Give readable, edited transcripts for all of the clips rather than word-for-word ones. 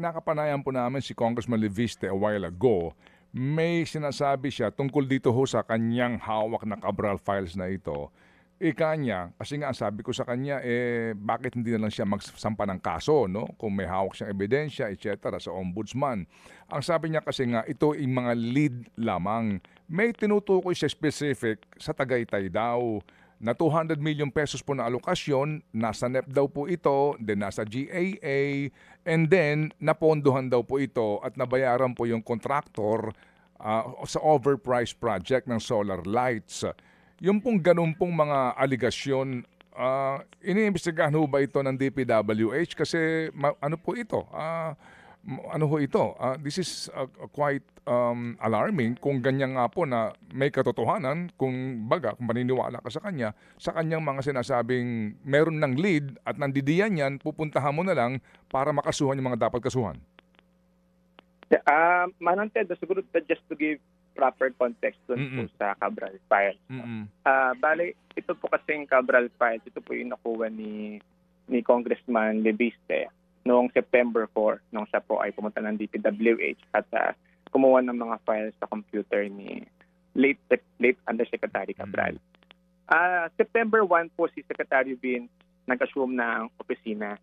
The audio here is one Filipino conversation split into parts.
Nakapanayan po namin si Congressman Leviste a while ago. May sinasabi siya tungkol dito ho sa kanyang hawak na Cabral files na ito. Ika niya, kasi nga ang sabi ko sa kanya, bakit hindi na lang siya magsampa ng kaso, no? Kung may hawak siyang ebidensya, etc. sa ombudsman. Ang sabi niya kasi nga, ito ay mga lead lamang. May tinutukoy siya specific sa Tagaytay daw na 200 million pesos po na alokasyon, nasa NEP daw po ito, then nasa GAA, and then napondohan daw po ito at nabayaran po yung contractor sa overpriced project ng solar lights. Yung pong ganun pong mga aligasyon, iniimbestigahan ho ba ito ng DPWH? Kasi ano po ito? Ano ho ito? This is quite alarming kung ganyan nga po na may katotohanan, kung maniniwala ka sa kanyang mga sinasabing meron ng lead at nandidiyan yan, pupuntahan mo na lang para makasuhan yung mga dapat kasuhan. Manong Ted, siguro just to give proper context dun po sa Cabral files. Bale, ito po kasing Cabral files, ito po yung nakuha ni Congressman Leviste noong September 4, nung siya po ay pumunta ng DPWH at kumuha ng mga files sa computer ni late Undersecretary Cabral. September 1 po si Secretary Vince nag-assume ng opisina.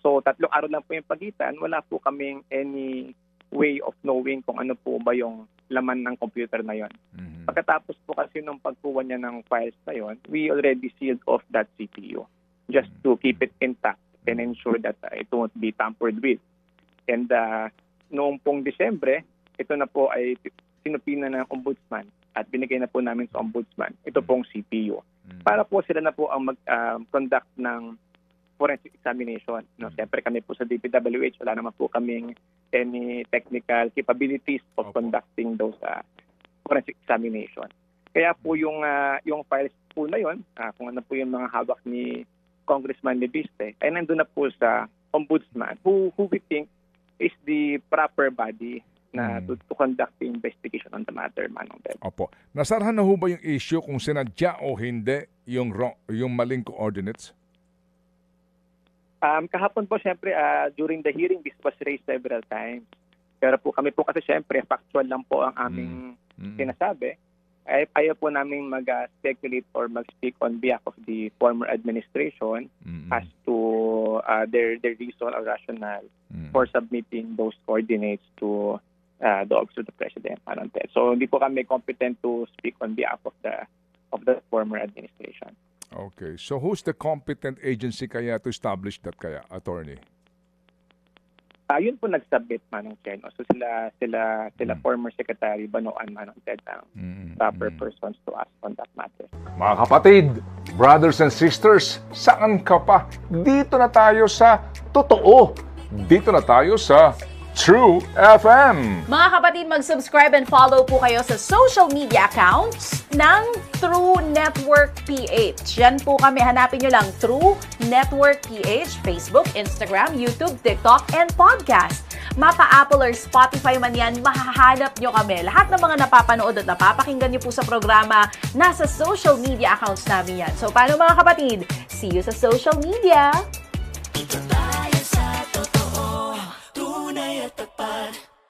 So 3 araw lang po yung pagitan, wala po kaming any way of knowing kung ano po ba yung laman ng computer na yon. Pagkatapos po kasi nung pagkuha niya ng files na yon, we already sealed off that CPU just to keep it intact and ensure that it won't be tampered with. And noong pong Disyembre, ito na po ay sinupina ng ombudsman at binigay na po namin sa ombudsman ito pong CPU. Para po sila na po ang mag-conduct ng forensic examination. No? Siyempre kami po sa DPWH, wala naman po kaming any technical capabilities of conducting those forensic examination. Kaya po yung files po na yun, kung ano po yung mga hawak ni Congressman Leviste, ay nandun na po sa ombudsman who we think is the proper body na to conduct the investigation on the matter, Manong Ted. Opo. Nasarahan na ho ba yung issue kung sinadya o hindi yung maling coordinates? Kahapon po, siyempre, during the hearing, this was raised several times. Pero po kami po kasi siyempre, factual lang po ang aming sinasabi. Ayaw po namin mag-speculate or mag-speak on behalf of the former administration as to their reason or rationale for submitting those coordinates to the Office of the President. So hindi po kami competent to speak on behalf of the former administration. Okay. So who's the competent agency kaya to establish that kaya, attorney? Yun po nag-submit, Manong Chen. So sila former Secretary Banoan, Manong Ted, ang proper persons to ask on that matter. Mga kapatid, brothers and sisters, saan ka pa? Dito na tayo sa totoo. Dito na tayo sa True FM. Mga kapatid, mag-subscribe and follow po kayo sa social media accounts ng True Network PH. Yan po kami, hanapin nyo lang True Network PH, Facebook, Instagram, YouTube, TikTok, and podcast. Mapa Apple or Spotify man yan, mahahanap nyo kami. Lahat ng mga napapanood at napapakinggan nyo po sa programa, nasa social media accounts namin yan. So paano mga kapatid? See you sa social media!